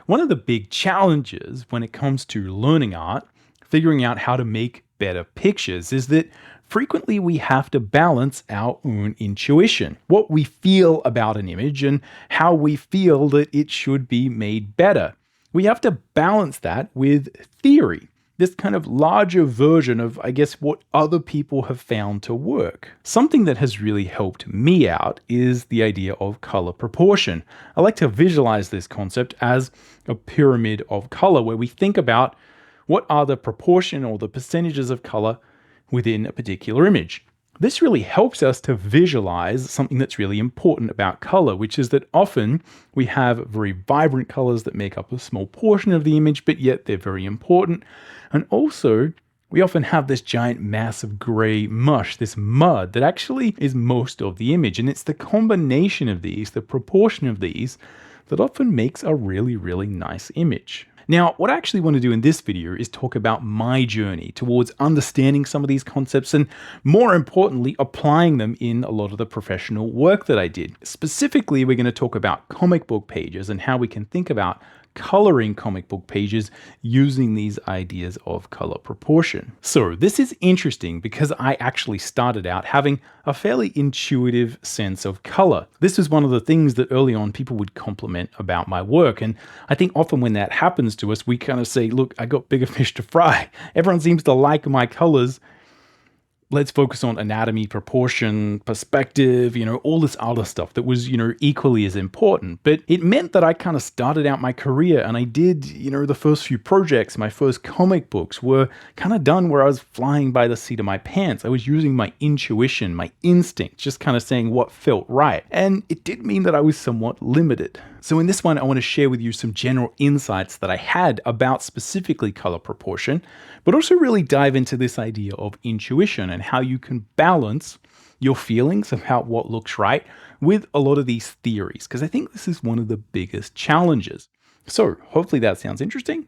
One of the big challenges when it comes to learning art, figuring out how to make better pictures, is that frequently we have to balance our own intuition, what we feel about an image and how we feel that it should be made better. We have to balance that with theory, this kind of larger version of, I guess, what other people have found to work. Something that has really helped me out is the idea of color proportion. I like to visualize this concept as a pyramid of color, where we think about what are the proportion or the percentages of color within a particular image. This really helps us to visualize something that's really important about color, which is that often we have very vibrant colors that make up a small portion of the image, but yet they're very important. And also, we often have this giant mass of gray mush, this mud, that actually is most of the image. And it's the combination of these, the proportion of these, that often makes a really, really nice image. Now, what I actually want to do in this video is talk about my journey towards understanding some of these concepts and, more importantly, applying them in a lot of the professional work that I did. Specifically, we're going to talk about comic book pages and how we can think about coloring comic book pages using these ideas of color proportion. So this is interesting because I actually started out having a fairly intuitive sense of color. This was one of the things that early on people would compliment about my work. And I think often when that happens to us, we kind of say, look, I got bigger fish to fry. Everyone seems to like my colors. Let's focus on anatomy, proportion, perspective, all this other stuff that was, equally as important. But it meant that I kind of started out my career and I did, the first few projects, my first comic books were kind of done where I was flying by the seat of my pants. I was using my intuition, my instinct, just kind of saying what felt right. And it did mean that I was somewhat limited. So in this one, I want to share with you some general insights that I had about specifically color proportion, but also really dive into this idea of intuition and how you can balance your feelings about what looks right with a lot of these theories, because I think this is one of the biggest challenges. So hopefully that sounds interesting.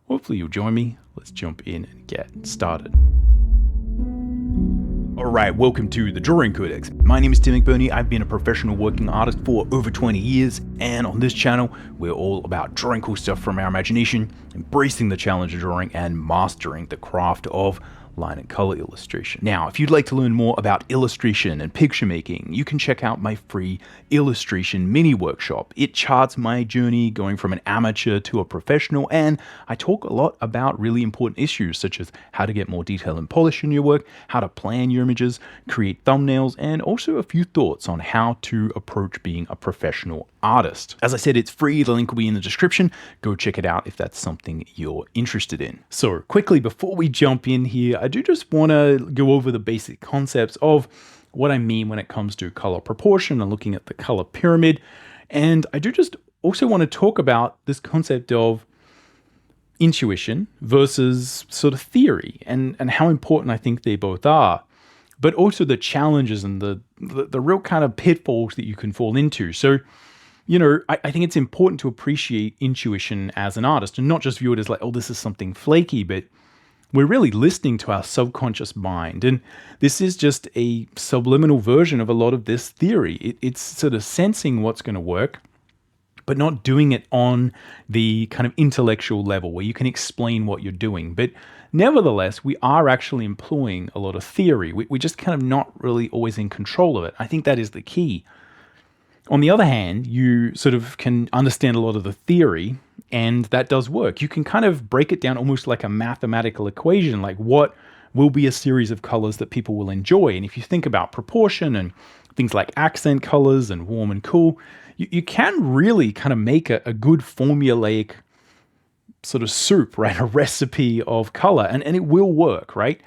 Hopefully you'll join me. Let's jump in and get started. Alright, welcome to the Drawing Codex. My name is Tim McBurney. I've been a professional working artist for over 20 years, and on this channel, we're all about drawing cool stuff from our imagination, embracing the challenge of drawing, and mastering the craft of line and color illustration. Now, if you'd like to learn more about illustration and picture making, you can check out my free illustration mini workshop. It charts my journey going from an amateur to a professional, and I talk a lot about really important issues such as how to get more detail and polish in your work, how to plan your images, create thumbnails, and also a few thoughts on how to approach being a professional artist. As I said, it's free. The link will be in the description. Go check it out if that's something you're interested in. So quickly, before we jump in here, I do just want to go over the basic concepts of what I mean when it comes to color proportion and looking at the color pyramid. And I do just also want to talk about this concept of intuition versus sort of theory and how important I think they both are, but also the challenges and the real kind of pitfalls that you can fall into. So, I think it's important to appreciate intuition as an artist and not just view it as like, oh, this is something flaky, but we're really listening to our subconscious mind. And this is just a subliminal version of a lot of this theory. It's sort of sensing what's going to work, but not doing it on the kind of intellectual level where you can explain what you're doing. But nevertheless, we are actually employing a lot of theory. We're just kind of not really always in control of it. I think that is the key. On the other hand, you sort of can understand a lot of the theory, and that does work. You can kind of break it down almost like a mathematical equation, like what will be a series of colors that people will enjoy. And if you think about proportion and things like accent colors and warm and cool, you can really kind of make a good formulaic sort of soup, right? A recipe of color, and it will work, right?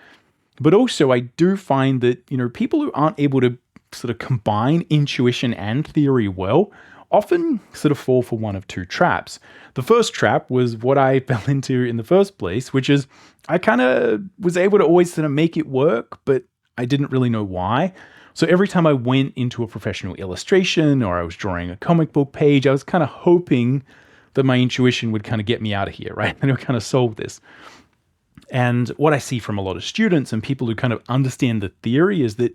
But also I do find that, people who aren't able to sort of combine intuition and theory well often sort of fall for one of two traps. The first trap was what I fell into in the first place, which is I kind of was able to always sort of make it work, but I didn't really know why. So every time I went into a professional illustration or I was drawing a comic book page, I was kind of hoping that my intuition would kind of get me out of here, right? And it would kind of solve this. And what I see from a lot of students and people who kind of understand the theory is that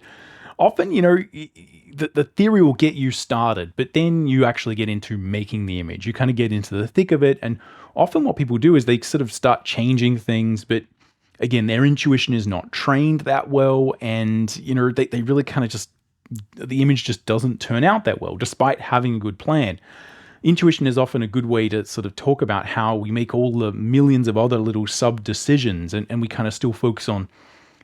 often, the theory will get you started, but then you actually get into making the image. You kind of get into the thick of it. And often what people do is they sort of start changing things, but again, their intuition is not trained that well. And, they really kind of just, the image just doesn't turn out that well, despite having a good plan. Intuition is often a good way to sort of talk about how we make all the millions of other little sub decisions and we kind of still focus on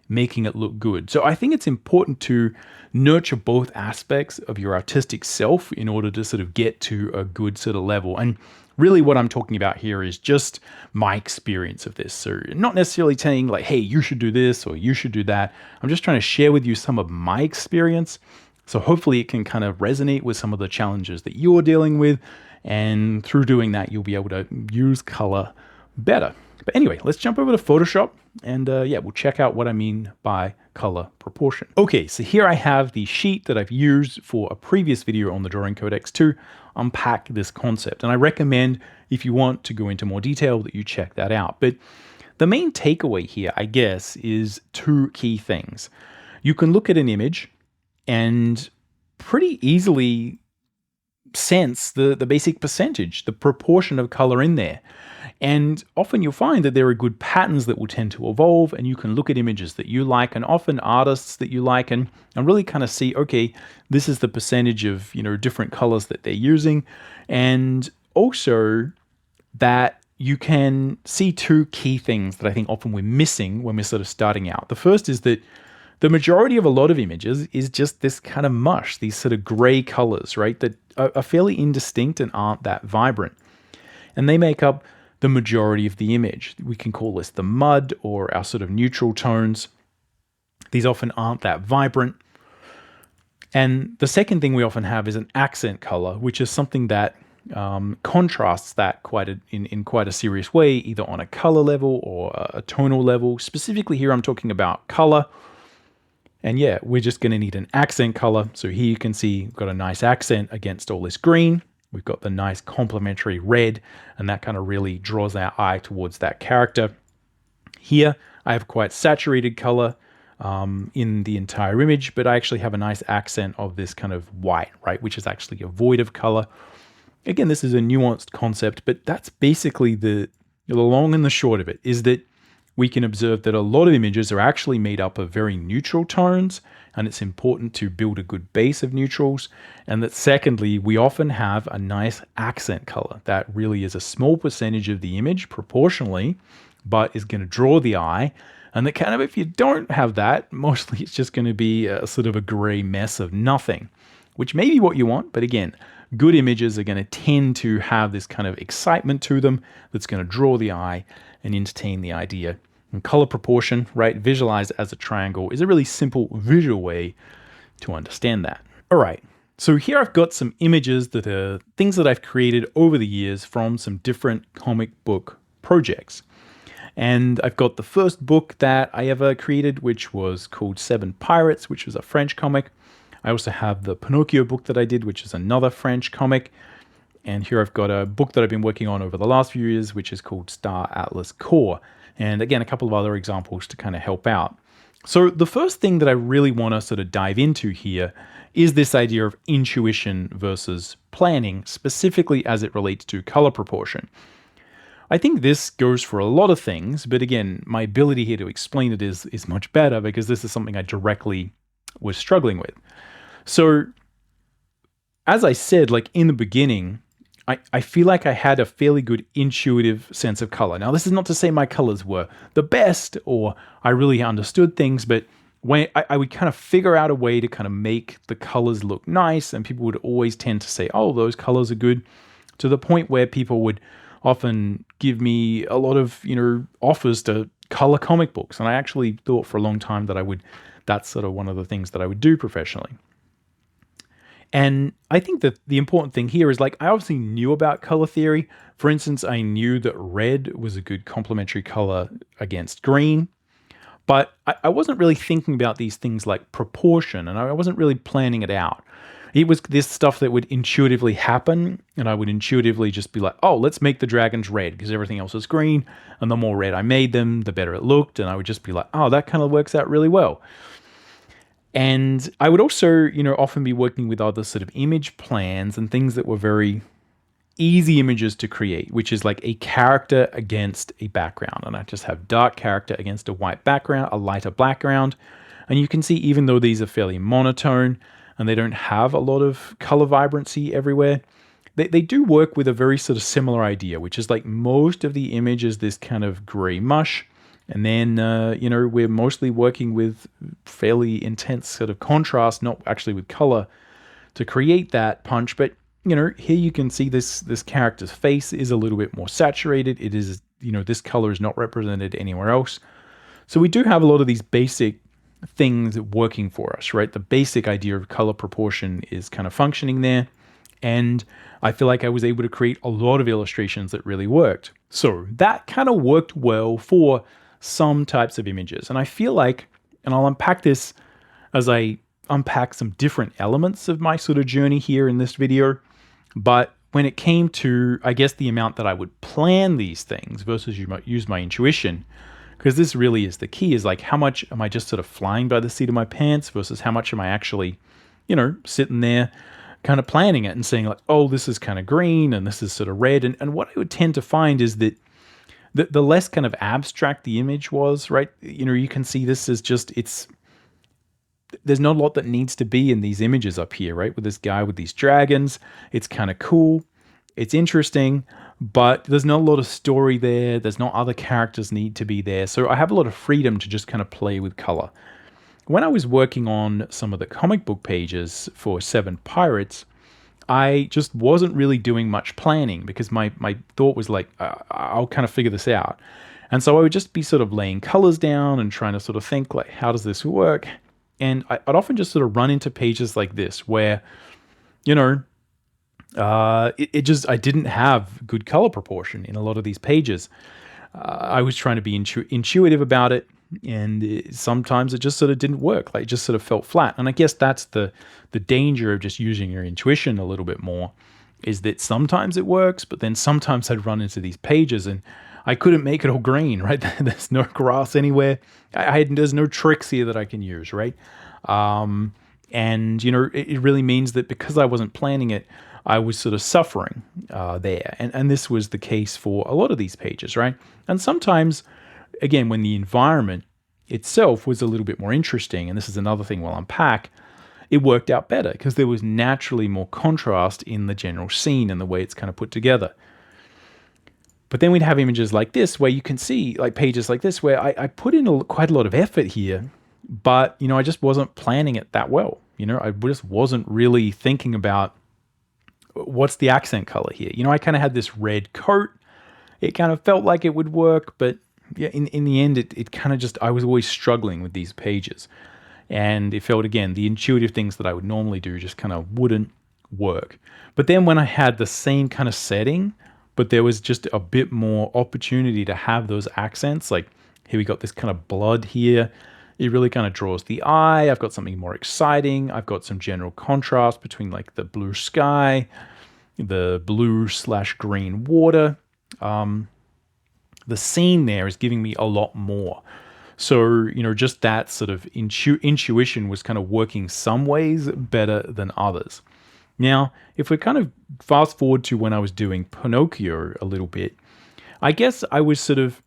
making it look good. So I think it's important to nurture both aspects of your artistic self in order to sort of get to a good sort of level. And really what I'm talking about here is just my experience of this. So not necessarily saying like, hey, you should do this or you should do that. I'm just trying to share with you some of my experience. So hopefully it can kind of resonate with some of the challenges that you're dealing with. And through doing that, you'll be able to use color better. But anyway, let's jump over to Photoshop and we'll check out what I mean by color proportion. Okay, so here I have the sheet that I've used for a previous video on the Drawing Codex to unpack this concept. And I recommend, if you want to go into more detail, that you check that out. But the main takeaway here, I guess, is two key things. You can look at an image and pretty easily sense the basic percentage, the proportion of color in there. And often you'll find that there are good patterns that will tend to evolve, and you can look at images that you like and often artists that you like and really kind of see, okay, this is the percentage of, different colors that they're using. And also that you can see two key things that I think often we're missing when we're sort of starting out. The first is that the majority of a lot of images is just this kind of mush, these sort of gray colors, right, that are fairly indistinct and aren't that vibrant. And they make up the majority of the image. We can call this the mud or our sort of neutral tones. These often aren't that vibrant. And the second thing we often have is an accent color, which is something that contrasts that in quite a serious way, either on a color level or a tonal level. Specifically here, I'm talking about color. And yeah, we're just going to need an accent color. So here you can see we've got a nice accent against all this green. We've got the nice complementary red, and that kind of really draws our eye towards that character. Here, I have quite saturated color in the entire image, but I actually have a nice accent of this kind of white, right, which is actually a void of color. Again, this is a nuanced concept, but that's basically the long and the short of it, is that we can observe that a lot of images are actually made up of very neutral tones, and it's important to build a good base of neutrals. And that secondly, we often have a nice accent color that really is a small percentage of the image proportionally, but is going to draw the eye. And that kind of, if you don't have that, mostly it's just going to be a sort of a gray mess of nothing, which may be what you want. But again, good images are going to tend to have this kind of excitement to them that's going to draw the eye and entertain the idea. And color proportion, right, visualized as a triangle, is a really simple visual way to understand that. All right, so here I've got some images that are things that I've created over the years from some different comic book projects. And I've got the first book that I ever created, which was called Seven Pirates, which was a French comic. I also have the Pinocchio book that I did, which is another French comic. And here I've got a book that I've been working on over the last few years, which is called Star Atlas Core. And again, a couple of other examples to kind of help out. So the first thing that I really want to sort of dive into here is this idea of intuition versus planning, specifically as it relates to color proportion. I think this goes for a lot of things, but again, my ability here to explain it is much better because this is something I directly was struggling with. So as I said, like in the beginning, I feel like I had a fairly good intuitive sense of color. Now, this is not to say my colors were the best or I really understood things, but when I would kind of figure out a way to kind of make the colors look nice, and people would always tend to say, oh, those colors are good, to the point where people would often give me a lot of, offers to color comic books. And I actually thought for a long time that that's sort of one of the things that I would do professionally. And I think that the important thing here is, like, I obviously knew about color theory. For instance, I knew that red was a good complementary color against green, but I wasn't really thinking about these things like proportion, and I wasn't really planning it out. It was this stuff that would intuitively happen, and I would intuitively just be like, oh, let's make the dragons red because everything else is green, and the more red I made them, the better it looked, and I would just be like, oh, that kind of works out really well. And I would also, often be working with other sort of image plans and things that were very easy images to create, which is like a character against a background. And I just have dark character against a white background, a lighter background. And you can see, even though these are fairly monotone and they don't have a lot of color vibrancy everywhere, they do work with a very sort of similar idea, which is like most of the image is this kind of gray mush. And then, we're mostly working with fairly intense sort of contrast, not actually with color, to create that punch. But, here you can see this character's face is a little bit more saturated. It is, this color is not represented anywhere else. So we do have a lot of these basic things working for us, right? The basic idea of color proportion is kind of functioning there. And I feel like I was able to create a lot of illustrations that really worked. So that kind of worked well for some types of images. And I feel like, and I'll unpack this as I unpack some different elements of my sort of journey here in this video, but when it came to, I guess, the amount that I would plan these things versus use my intuition, because this really is the key, is like, how much am I just sort of flying by the seat of my pants versus how much am I actually, sitting there kind of planning it and saying like, oh, this is kind of green and this is sort of red. And what I would tend to find is that the less kind of abstract the image was, right? You can see this is just, there's not a lot that needs to be in these images up here, right? With this guy with these dragons, it's kind of cool. It's interesting, but there's not a lot of story there. There's not other characters need to be there. So I have a lot of freedom to just kind of play with color. When I was working on some of the comic book pages for Seven Pirates, I just wasn't really doing much planning because my thought was like, I'll kind of figure this out. And so I would just be sort of laying colors down and trying to sort of think like, how does this work? And I'd often just sort of run into pages like this where, I didn't have good color proportion in a lot of these pages. I was trying to be intuitive about it, and sometimes it just sort of didn't work. Like, it just sort of felt flat. And I guess that's the danger of just using your intuition a little bit more, is that sometimes it works, but then sometimes I'd run into these pages and I couldn't make it all green, right? There's no grass anywhere. There's no tricks here that I can use, right? And, it really means that because I wasn't planning it, I was sort of suffering there. And this was the case for a lot of these pages, right? And sometimes, again, when the environment itself was a little bit more interesting, and this is another thing we'll unpack, it worked out better because there was naturally more contrast in the general scene and the way it's kind of put together. But then we'd have images like this where you can see, like pages like this, where I put in quite a lot of effort here, but, I just wasn't planning it that well. I just wasn't really thinking about what's the accent color here. I kind of had this red coat. It kind of felt like it would work, but yeah, in the end, it kind of just, I was always struggling with these pages. And it felt, again, the intuitive things that I would normally do just kind of wouldn't work. But then when I had the same kind of setting, but there was just a bit more opportunity to have those accents, like here we got this kind of blood here. It really kind of draws the eye. I've got something more exciting. I've got some general contrast between like the blue sky, the blue/green water. The scene there is giving me a lot more. So, just that sort of intuition was kind of working some ways better than others. Now, if we kind of fast forward to when I was doing Pinocchio a little bit, I guess I was sort of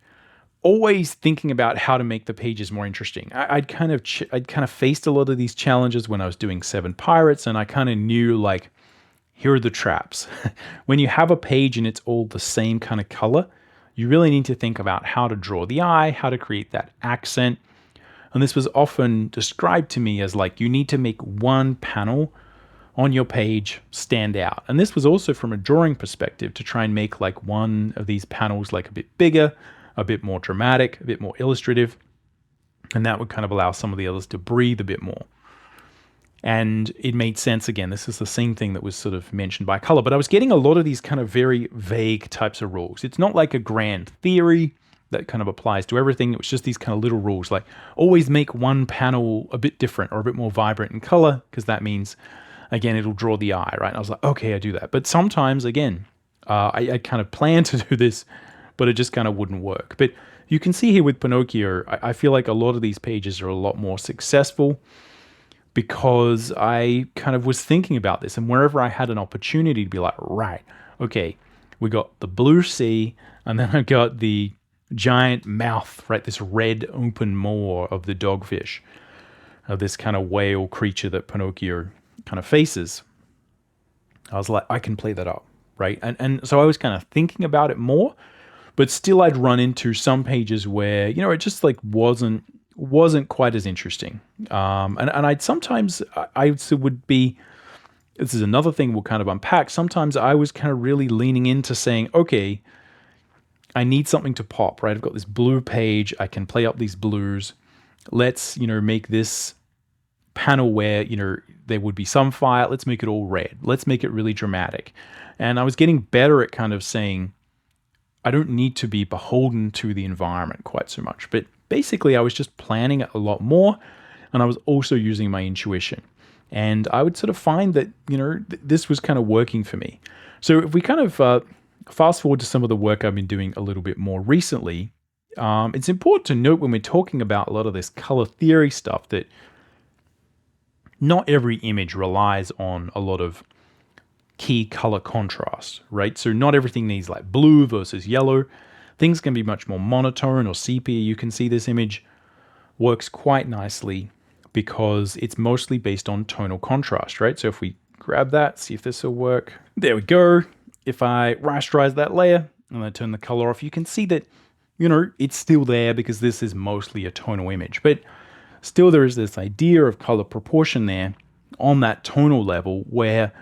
always thinking about how to make the pages more interesting. I'd kind of faced a lot of these challenges when I was doing Seven Pirates, and I kind of knew, like, here are the traps. When you have a page and it's all the same kind of color, you really need to think about how to draw the eye, how to create that accent. And this was often described to me as like, you need to make one panel on your page stand out. And this was also from a drawing perspective, to try and make like one of these panels like a bit bigger, a bit more dramatic, a bit more illustrative. And that would kind of allow some of the others to breathe a bit more. And it made sense. Again, this is the same thing that was sort of mentioned by color, but I was getting a lot of these kind of very vague types of rules. It's not like a grand theory that kind of applies to everything. It was just these kind of little rules, like always make one panel a bit different or a bit more vibrant in color, because that means, again, it'll draw the eye, right? And I was like, okay, I do that. But sometimes, again, I kind of planned to do this, but it just kind of wouldn't work. But you can see here with Pinocchio, I feel like a lot of these pages are a lot more successful. because I kind of was thinking about this, and wherever I had an opportunity to be like, right, okay, we got the blue sea, and then I got the giant mouth, right, this red open maw of the dogfish, of this kind of whale creature that Pinocchio kind of faces. I was like, I can play that up, right? And so I was kind of thinking about it more, but still I'd run into some pages where, it just like wasn't quite as interesting. And I'd sometimes I would be, this is another thing we'll kind of unpack. Sometimes I was kind of really leaning into saying, okay, I need something to pop, right? I've got this blue page. I can play up these blues. Let's, make this panel where, there would be some fire. Let's make it all red. Let's make it really dramatic. And I was getting better at kind of saying, I don't need to be beholden to the environment quite so much. But basically, I was just planning it a lot more. And I was also using my intuition. And I would sort of find that, this was kind of working for me. So if we kind of fast forward to some of the work I've been doing a little bit more recently, it's important to note when we're talking about a lot of this color theory stuff that not every image relies on a lot of key color contrast, right? So not everything needs like blue versus yellow. Things can be much more monotone or sepia. You can see this image works quite nicely because it's mostly based on tonal contrast, right? So if we grab that, see if this will work. There we go. If I rasterize that layer and I turn the color off, you can see that, it's still there because this is mostly a tonal image. But still there is this idea of color proportion there on that tonal level where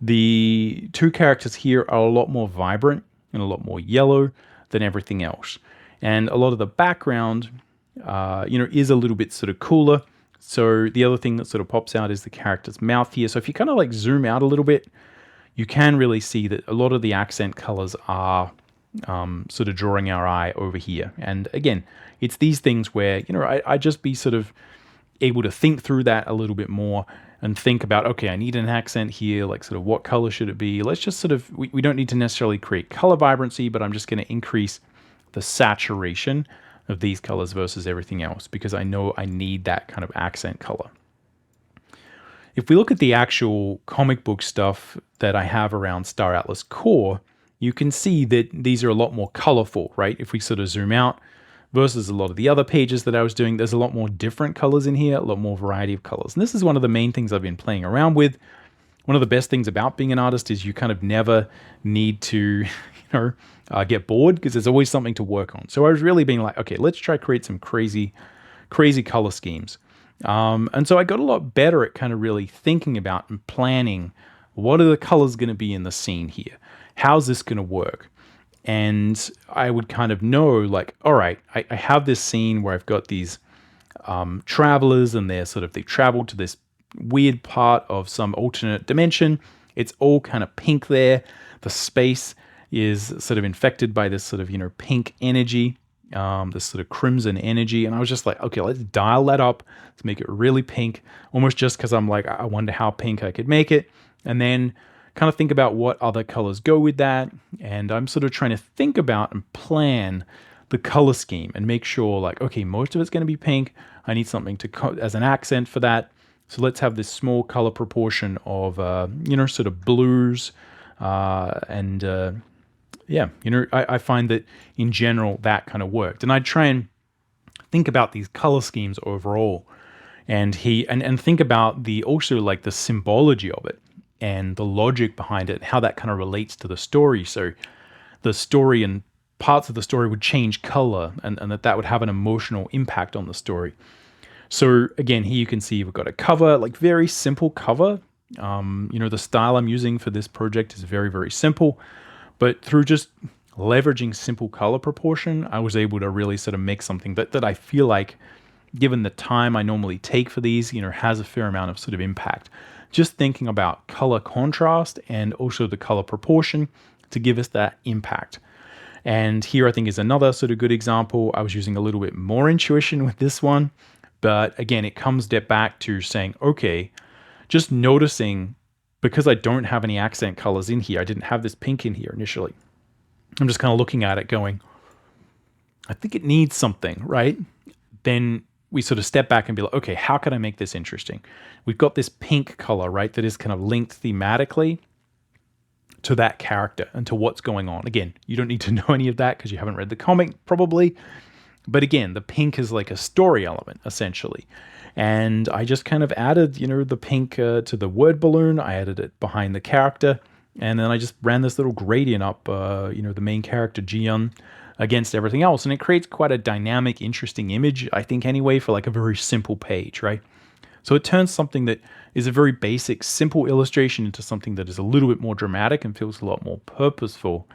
the two characters here are a lot more vibrant and a lot more yellow than everything else. And a lot of the background, is a little bit sort of cooler. So the other thing that sort of pops out is the character's mouth here. So if you kind of like zoom out a little bit, you can really see that a lot of the accent colors are sort of drawing our eye over here. And again, it's these things where, I just be sort of able to think through that a little bit more and think about, okay, I need an accent here, like sort of what color should it be? Let's just sort of, we don't need to necessarily create color vibrancy, but I'm just going to increase the saturation of these colors versus everything else because I know I need that kind of accent color. If we look at the actual comic book stuff that I have around Star Atlas Core, you can see that these are a lot more colorful, right? If we sort of zoom out versus a lot of the other pages that I was doing, there's a lot more different colors in here, a lot more variety of colors. And this is one of the main things I've been playing around with. One of the best things about being an artist is you kind of never need to, get bored because there's always something to work on. So I was really being like, okay, let's try to create some crazy color schemes. And so I got a lot better at kind of really thinking about and planning what are the colors going to be in the scene here? How's this going to work? And I would kind of know like, all right, I have this scene where I've got these travelers and they've traveled to this weird part of some alternate dimension. It's all kind of pink there. The space is sort of infected by this sort of, pink energy. This sort of crimson energy. And I was just like, okay, let's dial that up. Let's make it really pink, almost just because I'm like, I wonder how pink I could make it. And then kind of think about what other colors go with that. And I'm sort of trying to think about and plan the color scheme and make sure like, okay, most of it's going to be pink. I need something to as an accent for that. So let's have this small color proportion of, sort of blues yeah, I find that in general that kind of worked. And I'd try and think about these color schemes overall and think about the symbology of it and the logic behind it, how that kind of relates to the story. So the story and parts of the story would change color and that would have an emotional impact on the story. So again, here you can see we've got a cover, like very simple cover. The style I'm using for this project is very, very simple. But through just leveraging simple color proportion, I was able to really sort of make something that I feel like, given the time I normally take for these, has a fair amount of sort of impact. Just thinking about color contrast and also the color proportion to give us that impact. And here I think is another sort of good example. I was using a little bit more intuition with this one. But again, it comes back to saying, okay, just noticing, because I don't have any accent colors in here, I didn't have this pink in here initially. I'm just kind of looking at it going, I think it needs something, right? Then we sort of step back and be like, okay, how can I make this interesting? We've got this pink color, right, that is kind of linked thematically to that character and to what's going on. Again, you don't need to know any of that because you haven't read the comic probably. But again, the pink is like a story element, essentially. And I just kind of added, the pink to the word balloon. I added it behind the character. And then I just ran this little gradient up, the main character, Jian, against everything else. And it creates quite a dynamic, interesting image, I think, anyway, for like a very simple page, right? So it turns something that is a very basic, simple illustration into something that is a little bit more dramatic and feels a lot more purposeful.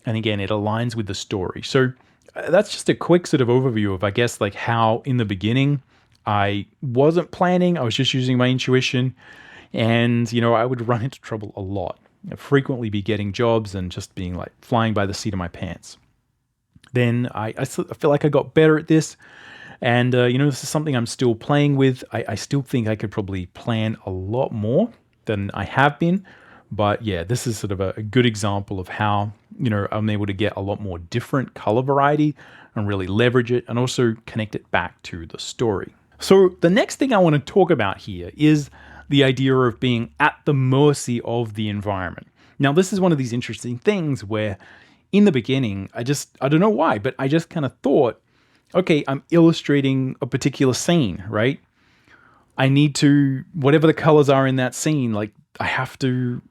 And again, it aligns with the story. So that's just a quick sort of overview of, I guess, like how in the beginning I wasn't planning. I was just using my intuition. And, I would run into trouble a lot. I'd frequently be getting jobs and just being like flying by the seat of my pants. Then I feel like I got better at this. And, this is something I'm still playing with. I still think I could probably plan a lot more than I have been. But yeah, this is sort of a good example of how, I'm able to get a lot more different color variety and really leverage it and also connect it back to the story. So the next thing I want to talk about here is the idea of being at the mercy of the environment. Now, this is one of these interesting things where in the beginning, I don't know why, but I just kind of thought, okay, I'm illustrating a particular scene, right? I need to, whatever the colors are in that scene, like I have to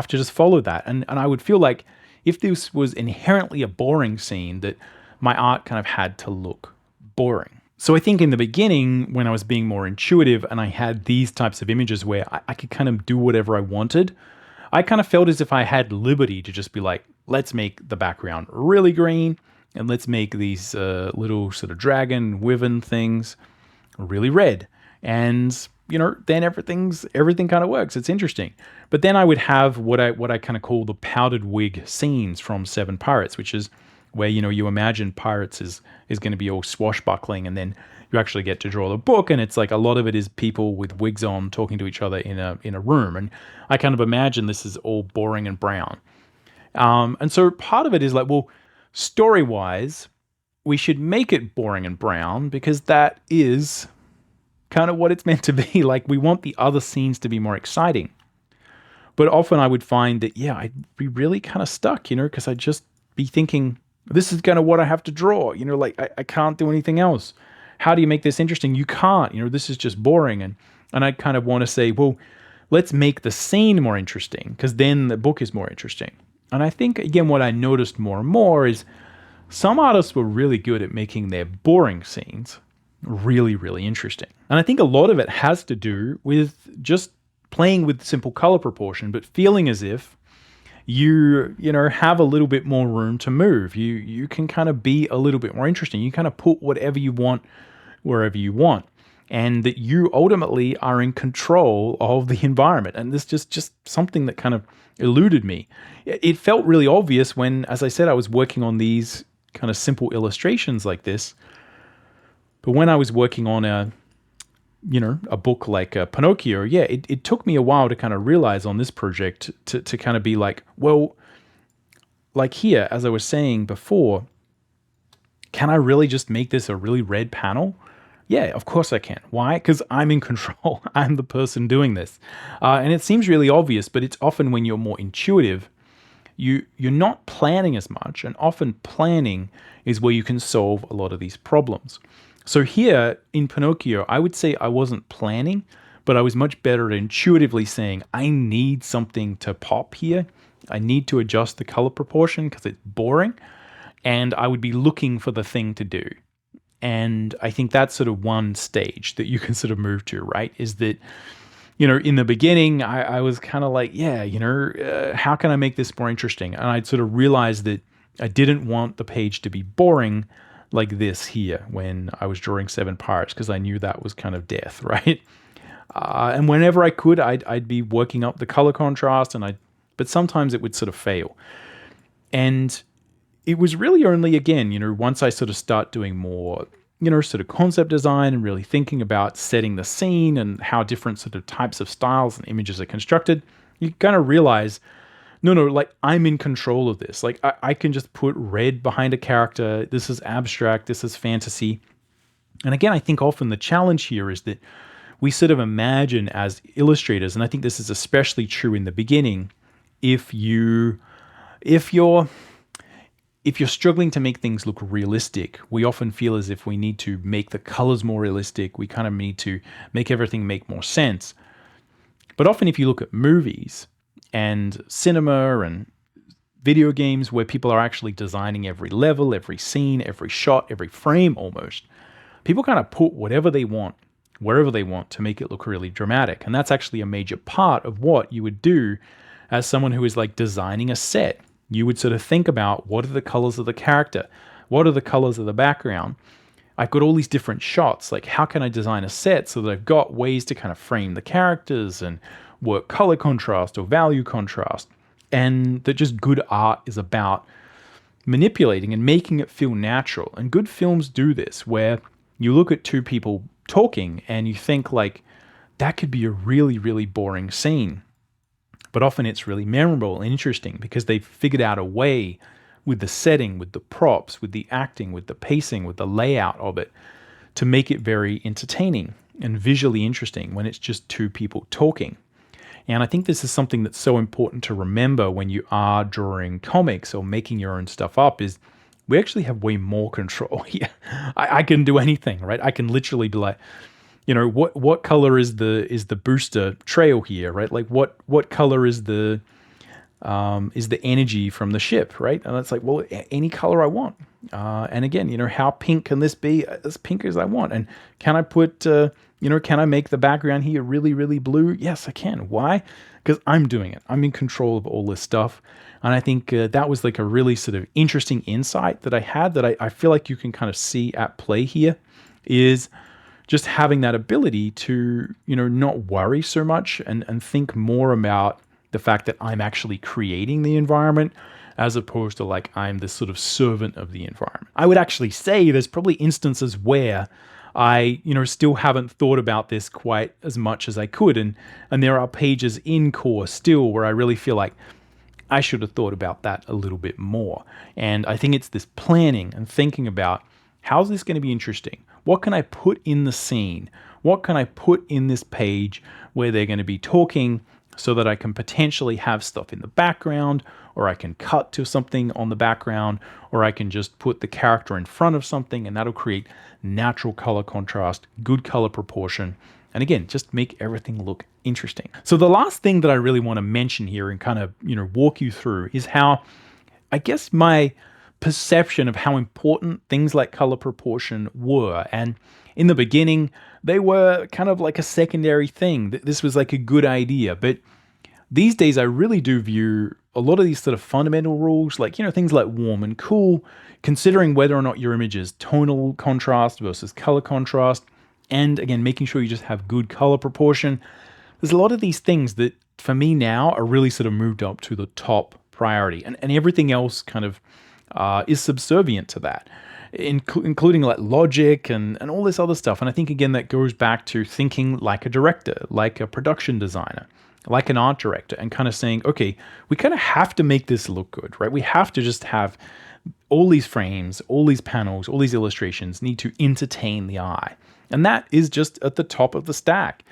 just follow that. And I would feel like if this was inherently a boring scene, that my art kind of had to look boring. So I think in the beginning, when I was being more intuitive and I had these types of images where I could kind of do whatever I wanted, I kind of felt as if I had liberty to just be like, let's make the background really green and let's make these little sort of dragon wyvern things really red. And, then everything kind of works. It's interesting. But then I would have what I kind of call the powdered wig scenes from Seven Pirates, which is where, you imagine pirates is going to be all swashbuckling, and then you actually get to draw the book, and it's like a lot of it is people with wigs on talking to each other in a room. And I kind of imagine this is all boring and brown. And so part of it is like, well, story-wise, we should make it boring and brown because that is kind of what it's meant to be. Like, we want the other scenes to be more exciting. But often I would find that, yeah, I'd be really kind of stuck, because I'd just be thinking, this is kind of what I have to draw. Like I can't do anything else. How do you make this interesting? You can't, this is just boring. And I kind of want to say, well, let's make the scene more interesting because then the book is more interesting. And I think, again, what I noticed more and more is some artists were really good at making their boring scenes really, really interesting. And I think a lot of it has to do with just playing with simple color proportion, but feeling as if you have a little bit more room to move. You can kind of be a little bit more interesting. You kind of put whatever you want wherever you want. And that you ultimately are in control of the environment. And this just something that kind of eluded me. It felt really obvious when, as I said, I was working on these kind of simple illustrations like this. But when I was working on a book like Pinocchio, yeah, it took me a while to kind of realize on this project to kind of be like, well, like here, as I was saying before, can I really just make this a really red panel? Yeah, of course I can. Why? Because I'm in control. I'm the person doing this. And it seems really obvious, but it's often when you're more intuitive, you're not planning as much. And often planning is where you can solve a lot of these problems. So here in Pinocchio, I would say I wasn't planning, but I was much better at intuitively saying, I need something to pop here. I need to adjust the color proportion because it's boring. And I would be looking for the thing to do. And I think that's sort of one stage that you can sort of move to, right? Is that, in the beginning, I was kind of like, yeah, how can I make this more interesting? And I'd sort of realized that I didn't want the page to be boring like this here when I was drawing Seven Pirates, because I knew that was kind of death, right? And whenever I could, I'd be working up the color contrast, but sometimes it would sort of fail. And it was really only, again, once I sort of start doing more, sort of concept design and really thinking about setting the scene and how different sort of types of styles and images are constructed, you kind of realize, no, like I'm in control of this. Like I can just put red behind a character. This is abstract. This is fantasy. And again, I think often the challenge here is that we sort of imagine as illustrators, and I think this is especially true in the beginning, if you if you're if you're struggling to make things look realistic, we often feel as if we need to make the colors more realistic. We kind of need to make everything make more sense. But often if you look at movies and cinema and video games where people are actually designing every level, every scene, every shot, every frame almost, people kind of put whatever they want, wherever they want to make it look really dramatic. And that's actually a major part of what you would do as someone who is like designing a set. You would sort of think about, what are the colors of the character? What are the colors of the background? I've got all these different shots. Like, how can I design a set so that I've got ways to kind of frame the characters and work color contrast or value contrast? And that just good art is about manipulating and making it feel natural. And good films do this, where you look at two people talking and you think like, that could be a really, really boring scene. But often it's really memorable and interesting because they've figured out a way with the setting, with the props, with the acting, with the pacing, with the layout of it to make it very entertaining and visually interesting when it's just two people talking. And I think this is something that's so important to remember when you are drawing comics or making your own stuff up, is we actually have way more control here. I can do anything, right? I can literally be like, what color is the booster trail here, right? Like what color is the energy from the ship, right? And it's like, well, any color I want. And again, how pink can this be? As pink as I want. And can I put, can I make the background here really, really blue? Yes, I can. Why? Because I'm doing it. I'm in control of all this stuff. And I think that was like a really sort of interesting insight that I had, that I feel like you can kind of see at play here, is just having that ability to, not worry so much and think more about the fact that I'm actually creating the environment, as opposed to like I'm this sort of servant of the environment. I would actually say there's probably instances where I, still haven't thought about this quite as much as I could. And there are pages in Core still where I really feel like I should have thought about that a little bit more. And I think it's this planning and thinking about, how's this going to be interesting? What can I put in the scene? What can I put in this page where they're going to be talking, so that I can potentially have stuff in the background, or I can cut to something on the background, or I can just put the character in front of something, and that'll create natural color contrast, good color proportion, and again, just make everything look interesting. So the last thing that I really want to mention here and kind of, walk you through is how, I guess, my perception of how important things like color proportion were. And in the beginning, they were kind of like a secondary thing. This was like a good idea. But these days, I really do view a lot of these sort of fundamental rules, like, things like warm and cool, considering whether or not your image is tonal contrast versus color contrast, and again, making sure you just have good color proportion. There's a lot of these things that, for me now, are really sort of moved up to the top priority. And everything else kind of is subservient to that, including like logic and all this other stuff. And I think, again, that goes back to thinking like a director, like a production designer, like an art director, and kind of saying, okay, we kind of have to make this look good, right? We have to just have all these frames, all these panels, all these illustrations need to entertain the eye. And that is just at the top of the stack.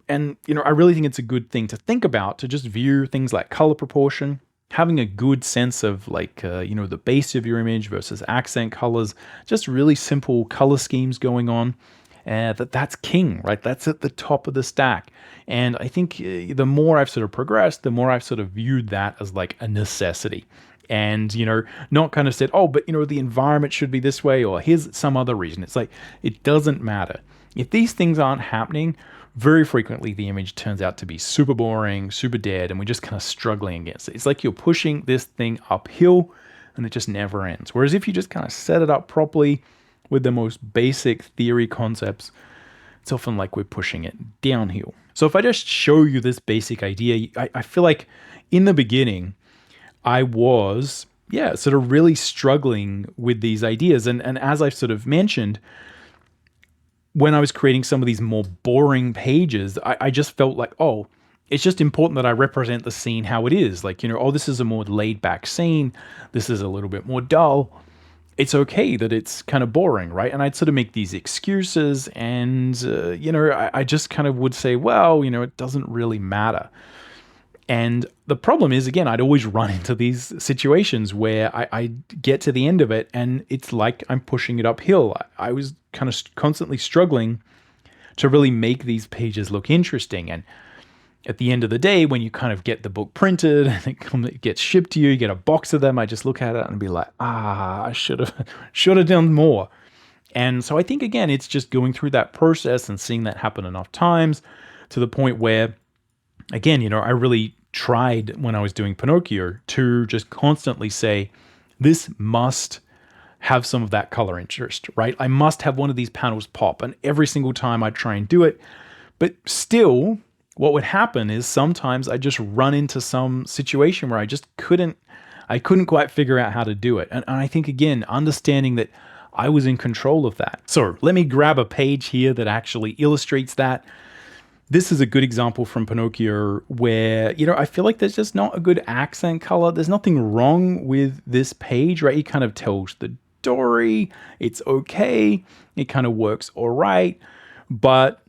And, I really think it's a good thing to think about, to just view things like color proportion, having a good sense of like, the base of your image versus accent colors, just really simple color schemes going on. That's king, right? That's at the top of the stack. And I think the more I've sort of progressed, the more I've sort of viewed that as like a necessity. And, not kind of said, oh, but, the environment should be this way, or here's some other reason. It's like, it doesn't matter. If these things aren't happening, very frequently the image turns out to be super boring, super dead, and we're just kind of struggling against it. It's like you're pushing this thing uphill and it just never ends. Whereas if you just kind of set it up properly with the most basic theory concepts, it's often like we're pushing it downhill. So if I just show you this basic idea, I feel like in the beginning, I was, sort of really struggling with these ideas. And as I've sort of mentioned, when I was creating some of these more boring pages, I just felt like, oh, it's just important that I represent the scene how it is. Like, this is a more laid back scene. This is a little bit more dull. it's okay that it's kind of boring, right? And I'd sort of make these excuses, and I just kind of would say, well, it doesn't really matter. And the problem is, again, I'd always run into these situations where I get to the end of it and it's like I'm pushing it uphill. I was kind of constantly struggling to really make these pages look interesting. And at the end of the day, when you kind of get the book printed and it gets shipped to you, you get a box of them, I just look at it and be like, I should have done more. And so I think, again, it's just going through that process and seeing that happen enough times to the point where, again, I really tried when I was doing Pinocchio to just constantly say, this must have some of that color interest, right? I must have one of these panels pop. And every single time I try and do it, but still, what would happen is sometimes I just run into some situation where I couldn't quite figure out how to do it. And I think, again, understanding that I was in control of that. So let me grab a page here that actually illustrates that. This is a good example from Pinocchio where, I feel like there's just not a good accent color. There's nothing wrong with this page, right? It kind of tells the story. It's okay. It kind of works all right. But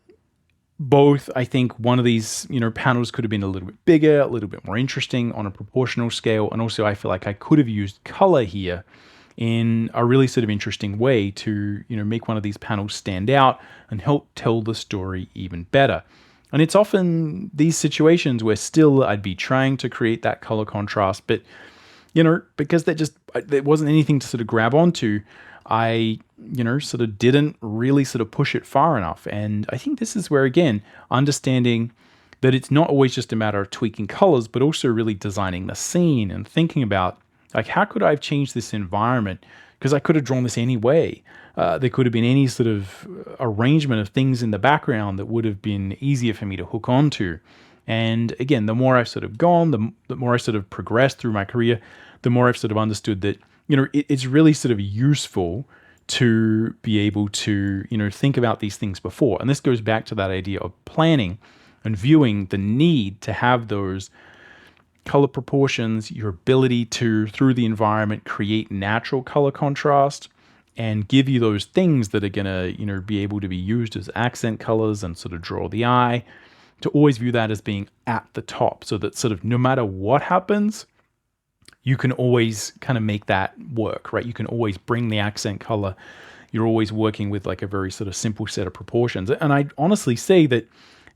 both, I think one of these, panels could have been a little bit bigger, a little bit more interesting on a proportional scale. And also I feel like I could have used color here in a really sort of interesting way to, make one of these panels stand out and help tell the story even better. And it's often these situations where still I'd be trying to create that color contrast, but, because there wasn't anything to sort of grab onto, I, sort of didn't really sort of push it far enough. And I think this is where, again, understanding that it's not always just a matter of tweaking colors, but also really designing the scene and thinking about, like, how could I have changed this environment? Because I could have drawn this anyway. There could have been any sort of arrangement of things in the background that would have been easier for me to hook onto. And again, the more I've sort of gone, the more I sort of progressed through my career, the more I've sort of understood that, it's really sort of useful to be able to, think about these things before. And this goes back to that idea of planning and viewing the need to have those color proportions, your ability to, through the environment, create natural color contrast and give you those things that are going to, be able to be used as accent colors and sort of draw the eye, to always view that as being at the top, so that sort of no matter what happens, you can always kind of make that work, right? You can always bring the accent color. You're always working with like a very sort of simple set of proportions. And I honestly say that,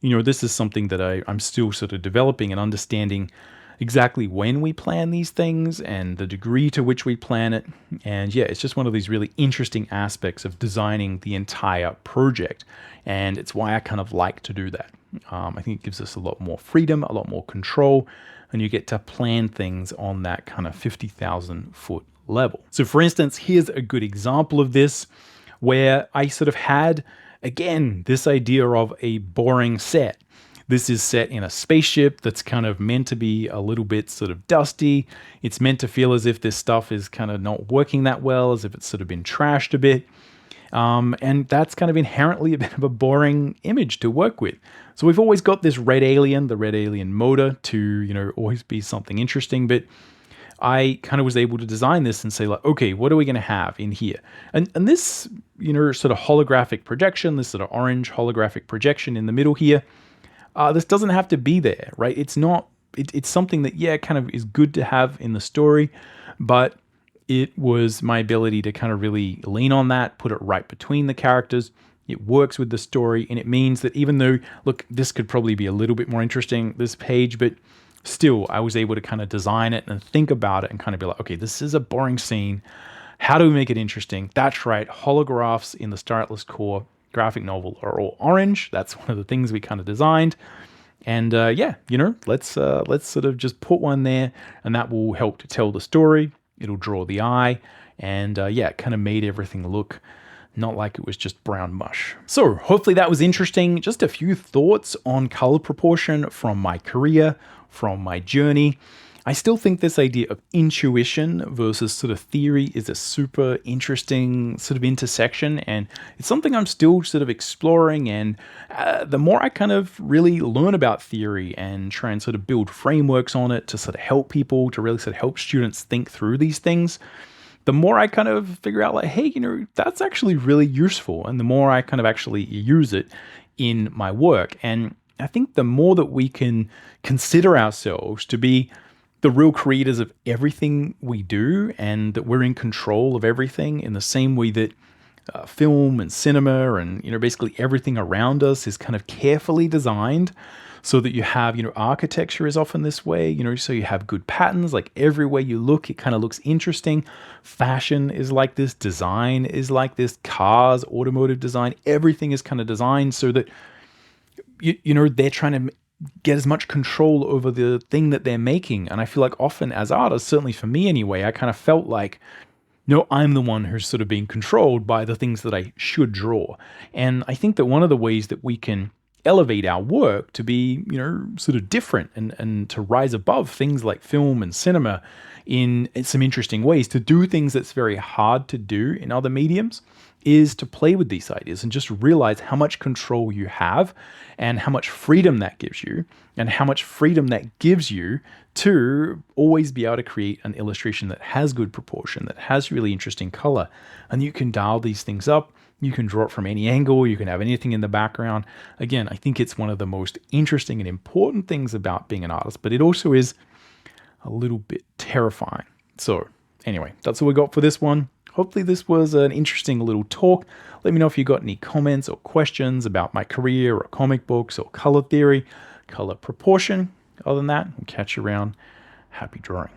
this is something that I'm still sort of developing and understanding exactly when we plan these things and the degree to which we plan it. And yeah, it's just one of these really interesting aspects of designing the entire project. And it's why I kind of like to do that. I think it gives us a lot more freedom, a lot more control, and you get to plan things on that kind of 50,000 foot level. So for instance, here's a good example of this where I sort of had, again, this idea of a boring set. This is set in a spaceship that's kind of meant to be a little bit sort of dusty. It's meant to feel as if this stuff is kind of not working that well, as if it's sort of been trashed a bit. And that's kind of inherently a bit of a boring image to work with. So we've always got this red alien, the red alien motor, to, always be something interesting. But I kind of was able to design this and say, like, okay, what are we going to have in here? And this, sort of holographic projection, this sort of orange holographic projection in the middle here, this doesn't have to be there, right? It's not, it's something that, yeah, kind of is good to have in the story, but it was my ability to kind of really lean on that, put it right between the characters. It works with the story, and it means that even though, look, this could probably be a little bit more interesting, this page, but still, I was able to kind of design it and think about it and kind of be like, okay, this is a boring scene. How do we make it interesting? That's right, holographs in the Star Atlas Core graphic novel are all orange. That's one of the things we kind of designed. And let's sort of just put one there, and that will help to tell the story. It'll draw the eye, and it kind of made everything look not like it was just brown mush. So hopefully that was interesting. Just a few thoughts on color proportion from my career, from my journey. I still think this idea of intuition versus sort of theory is a super interesting sort of intersection, and it's something I'm still sort of exploring. And the more I kind of really learn about theory and try and sort of build frameworks on it to sort of help people, to really sort of help students think through these things, the more I kind of figure out like, hey, that's actually really useful. And the more I kind of actually use it in my work. And I think the more that we can consider ourselves to be the real creators of everything we do, and that we're in control of everything in the same way that film and cinema and basically everything around us is kind of carefully designed so that you have architecture is often this way, so you have good patterns. Like everywhere you look, it kind of looks interesting. Fashion is like this, design is like this, cars, automotive design, everything is kind of designed so that they're trying to get as much control over the thing that they're making. And I feel like often as artists, certainly for me anyway, I kind of felt like I'm the one who's sort of being controlled by the things that I should draw. And I think that one of the ways that we can elevate our work to be, sort of different and to rise above things like film and cinema in some interesting ways, to do things that's very hard to do in other mediums, is to play with these ideas and just realize how much control you have and how much freedom that gives you, and how much freedom that gives you to always be able to create an illustration that has good proportion, that has really interesting color. And you can dial these things up. You can draw it from any angle. You can have anything in the background. Again, I think it's one of the most interesting and important things about being an artist, but it also is a little bit terrifying. So anyway, that's all we got for this one. Hopefully this was an interesting little talk. Let me know if you got any comments or questions about my career or comic books or color theory, color proportion. Other than that, I'll catch you around. Happy drawing.